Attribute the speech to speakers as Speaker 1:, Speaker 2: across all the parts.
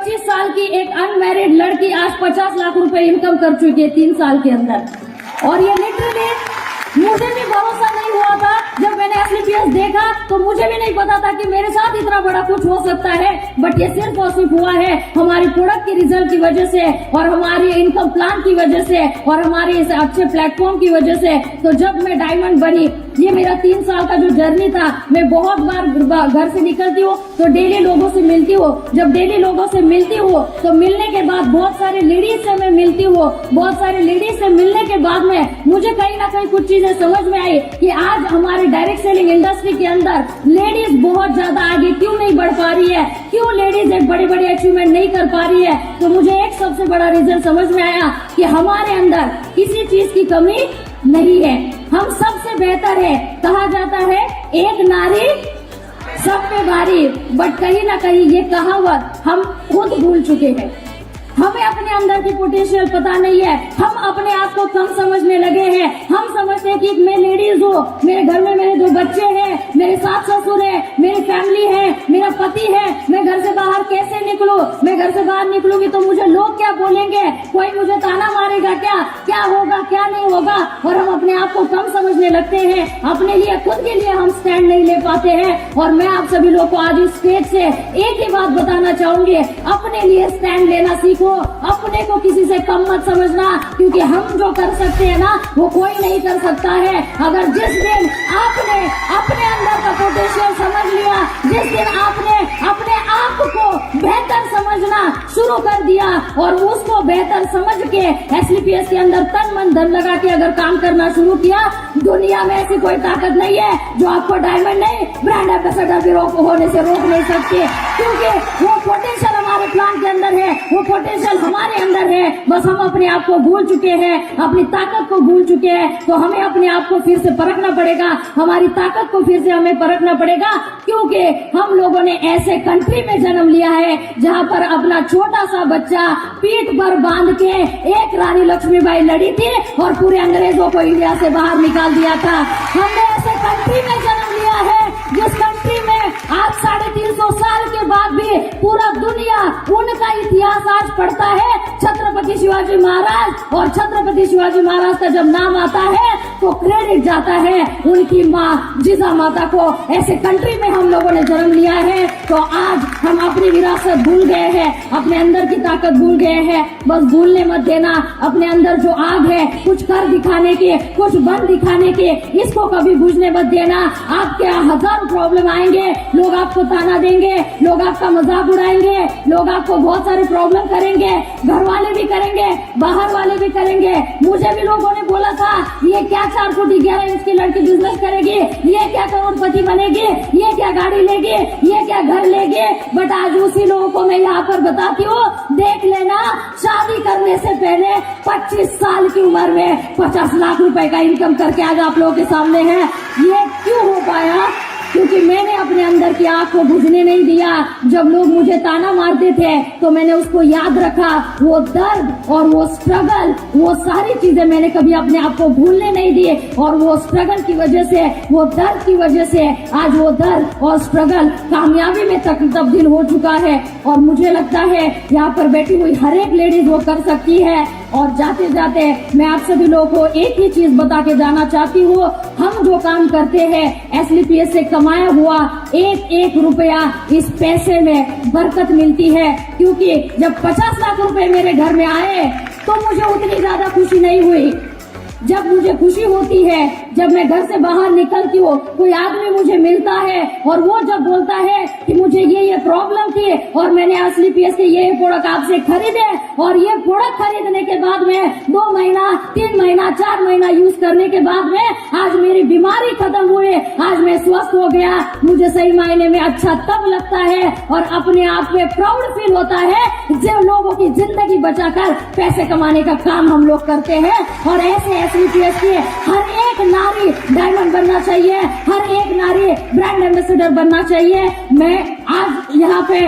Speaker 1: 25 साल की एक अनमैरिड लड़की आज 50 लाख रुपए इनकम कर चुकी है 3 साल के अंदर। और ये लिटरली मुझे भी भरोसा नहीं हुआ था जब मैंने एसलीपीएस देखा, तो मुझे भी नहीं पता था कि मेरे साथ इतना बड़ा कुछ हो सकता है। बट ये सिर्फ और सिर्फ हुआ है हमारी प्रोडक्ट के रिजल्ट की वजह से और हमारी इनकम प्लान की वजह से और हमारे इस अच्छे प्लेटफॉर्म की वजह से। तो जब मैं डायमंड बनी, ये मेरा 3 साल का जो जर्नी था, मैं बहुत बार घर से निकलती हूँ तो डेली लोगों से मिलती हूँ। जब डेली लोगों से मिलती हूँ तो मिलने के बाद बहुत सारे लेडीज से मैं मिलती हूँ। बहुत सारे लेडीज से मिलने के बाद में मुझे कहीं ना कहीं कुछ चीजें समझ में आई कि आज हमारे डायरेक्ट सेलिंग इंडस्ट्री के अंदर लेडीज बहुत ज्यादा आगे क्यों नहीं बढ़ पा रही है, क्यों लेडीज एक बड़े बड़े अचीवमेंट नहीं कर पा रही है। तो मुझे एक सबसे बड़ा रीजन समझ में आया कि हमारे अंदर किसी चीज की कमी नहीं है, हम सबसे बेहतर है। कहा जाता है एक नारी सब पे भारी, बट कहीं ना कहीं ये कहावत हम खुद भूल चुके हैं। हमें अपने अंदर की पोटेंशियल पता नहीं है, हम अपने आप को कम समझने लगे हैं। हम समझते हैं कि मैं लेडीज हूँ, मेरे घर में मेरे 2 बच्चे हैं, मेरे सास ससुर है, मेरी फैमिली है, मेरा पति है, मैं घर से बाहर कैसे निकलूं? मैं घर से बाहर निकलूंगी तो मुझे लोग क्या बोलेंगे, कोई मुझे ताना मारेगा क्या होगा, क्या नहीं होगा। और हम अपने आप को कम समझने लगते हैं, अपने लिए खुद के लिए हम स्टैंड नहीं ले पाते हैं। और मैं आप सभी लोग को आज इस स्टेज से एक ही बात बताना चाहूंगी, अपने लिए स्टैंड लेना सीखो, अपने को किसी से कम मत समझना, क्योंकि हम जो कर सकते हैं ना वो कोई नहीं कर सकता है। अगर जिस दिन आपने अपने अंदर का पोटेंशियल समझ लिया, जिस दिन आपने अपने आप को बेहतर समझना शुरू कर दिया और उसको बेहतर समझ के एसलीपीएस के अंदर तन मन धन लगा के अगर काम करना शुरू किया, दुनिया में ऐसी कोई ताकत नहीं है जो आपको डायमंड नहीं ब्रांड एम्बेसडर भी होने से रोक नहीं सकती, क्योंकि वो पोटेंशियल हमारे प्लान के अंदर है, वो पोटेंशियल हमारे अंदर है। बस हम अपने आप को भूल चुके हैं, अपनी ताकत को भूल चुके हैं। तो हमें अपने आप को फिर से परखना पड़ेगा, हमारी ताकत को फिर से हमें परखना पड़ेगा, क्योंकि हम लोगों ने ऐसे कंट्री में जन्म लिया है जहाँ पर अपना छोटा सा बच्चा पीठ पर बांध के एक रानी लक्ष्मीबाई लड़ी थी और पूरे अंग्रेजों को इंडिया से बाहर निकाल दिया था। हमने ऐसे कंट्री में जन्म लिया है जिस कंट्री में आज 350 साल के बाद भी पूरा दुनिया उनका इतिहास आज पढ़ता है, छत्रपति शिवाजी महाराज। और छत्रपति शिवाजी महाराज का जब नाम आता है तो क्रेडिट जाता है उनकी माँ जिजा माता को। ऐसे कंट्री में हम लोगों ने जन्म लिया है, तो आज हम अपनी विरासत भूल गए हैं, अपने अंदर की ताकत भूल गए हैं। बस भूलने मत देना, अपने अंदर जो आग है कुछ कर दिखाने की, कुछ बन दिखाने की, इसको कभी बुझने मत देना। आपके हजारों प्रॉब्लम आएंगे, लोग आपको ताना देंगे, लोग आपका मजाक उड़ाएंगे, लोग आपको बहुत सारे प्रॉब्लम करेंगे, घर वाले भी करेंगे, बाहर वाले भी करेंगे। मुझे भी लोगों ने बोला था ये क्या 4 फुट 11 इंच की लड़की बिजनेस करेगी, ये क्या करोड़पति बनेगी, ये क्या गाड़ी लेगी, ये क्या घर लेगी। बट आज उसी लोगों को मैं यहाँ पर बताती हूँ, देख लेना, शादी करने से पहले 25 साल की उम्र में 50 लाख रुपए का इनकम करके आज आप लोगों के सामने है। ये क्यों हो पाया? क्योंकि मैंने अपने अंदर की आग को बुझने नहीं दिया। जब लोग मुझे ताना मारते थे तो मैंने उसको याद रखा, वो दर्द और वो स्ट्रगल, वो सारी चीजें मैंने कभी अपने आप को भूलने नहीं दिए। और वो स्ट्रगल की वजह से, वो दर्द की वजह से आज वो दर्द और स्ट्रगल कामयाबी में तब्दील हो चुका है। और मुझे लगता है यहाँ पर बैठी हुई हर एक लेडीज वो कर सकती है। और जाते जाते मैं आप सभी लोगों को एक ही चीज बता के जाना चाहती हूँ, हम जो काम करते हैं एसलीपीएस से कमाया हुआ एक एक रुपया, इस पैसे में बरकत मिलती है। क्योंकि जब 50 लाख रुपए मेरे घर में आए तो मुझे उतनी ज्यादा खुशी नहीं हुई। जब मुझे खुशी होती है जब मैं घर से बाहर निकलती हूँ, कोई आदमी मुझे मिलता है और वो जब बोलता है कि मुझे ये प्रॉब्लम थी और मैंने एसलीपीएस के ये प्रोडक्ट आपसे खरीदे और ये प्रोडक्ट खरीदने के बाद में 2 महीना 3 महीना 4 महीना यूज करने के बाद में आज मेरी बीमारी खत्म हुई, आज मैं स्वस्थ हो गया। मुझे सही मायने में अच्छा तब लगता है और अपने आप में प्राउड फील होता है जब लोगों की जिंदगी बचाकर पैसे कमाने का काम हम लोग करते हैं। और ऐसे एसलीपीएस की हर एक नारी डायमंड बनना चाहिए, हर एक नारी ब्रांड एम्बेसडर बनना चाहिए। मैं आज यहाँ पे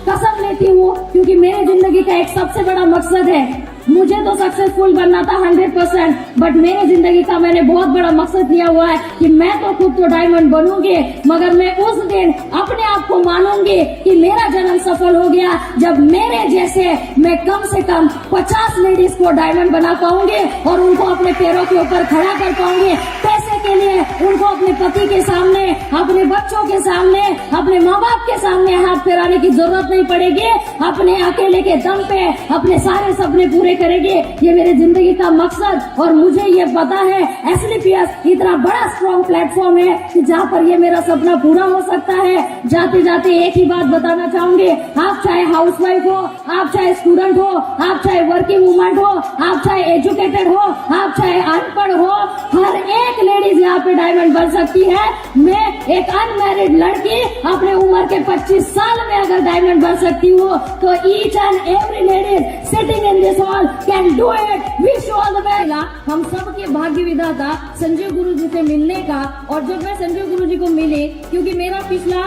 Speaker 1: कसम लेती हूँ क्योंकि मेरी जिंदगी का एक सबसे बड़ा मकसद है, मुझे तो सक्सेसफुल बनना था 100%, बट मेरी जिंदगी का मैंने बहुत बड़ा मकसद लिया हुआ है कि मैं तो खुद तो डायमंड बनूंगी, मगर मैं उस दिन अपने आप को मानूंगी कि मेरा जन्म सफल हो गया जब मेरे जैसे मैं कम से कम 50 लेडीज को डायमंड बना पाऊंगी और उनको अपने पैरों के ऊपर खड़ा कर पाऊंगी। पैसे के लिए उनको अपने पति के सामने, अपने बच्चों के सामने, अपने माँ बाप के सामने हाथ फैलाने की जरूरत नहीं पड़ेगी। अपने अकेले के दम पे अपने सारे सपने पूरे करेंगे। ये मेरे जिंदगी का मकसद, और मुझे ये पता है एसलीपीएस इतना बड़ा स्ट्रॉन्ग प्लेटफॉर्म है कि जहाँ पर ये मेरा सपना पूरा हो सकता है। जाते जाते एक ही बात बताना चाहूंगी, आप चाहे हाउसवाइफ हो, आप चाहे स्टूडेंट हो, आप चाहे वर्किंग वुमन हो, आप चाहे एजुकेटेड हो, आप चाहे अनपढ़ हो, हर एक लेडीज यहाँ पे डायमंड बन सकती है। मैं एक अनमैरिड लड़की अपने उम्र के 25 साल में अगर डायमंड बन सकती हूँ तो each and every ladies sitting in this hall can do it. Wish you all the best. हम सबके भाग्य विधाता संजीव गुरु जी से मिलने का, और जब मैं संजीव गुरु जी को मिली, क्योंकि मेरा पिछला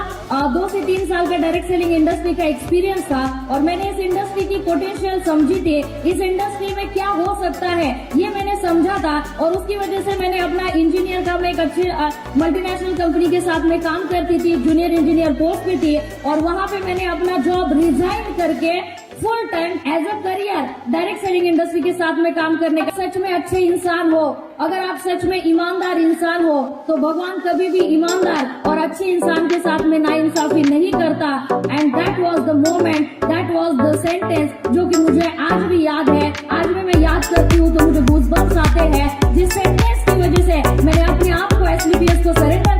Speaker 1: 2 से 3 साल का डायरेक्ट सेलिंग इंडस्ट्री का एक्सपीरियंस था और मैंने इस इंडस्ट्री की पोटेंशियल समझी थी, इस इंडस्ट्री में क्या हो सकता है ये मैंने समझा था, और उसकी वजह से मैंने अपना इंजीनियर का, मैं एक अच्छे मल्टीनेशनल कंपनी के साथ में काम करती थी, जूनियर इंजीनियर पोस्ट पे थी, और वहाँ पे मैंने अपना जॉब रिजाइन करके full time as a career direct selling industry के साथ में काम करने का। सच में अच्छे इंसान हो, अगर आप सच में ईमानदार इंसान हो तो भगवान कभी भी ईमानदार और अच्छे इंसान के साथ में नाइंसाफी नहीं करता। And that was the moment, that was the sentence जो कि मुझे आज भी याद है। आज भी मैं याद करती हूँ तो मुझे गूज़बम्प्स आते हैं, जिस सेंटेंस की वजह से मैंने अपने आप को एसलीपीएस को सरेंडर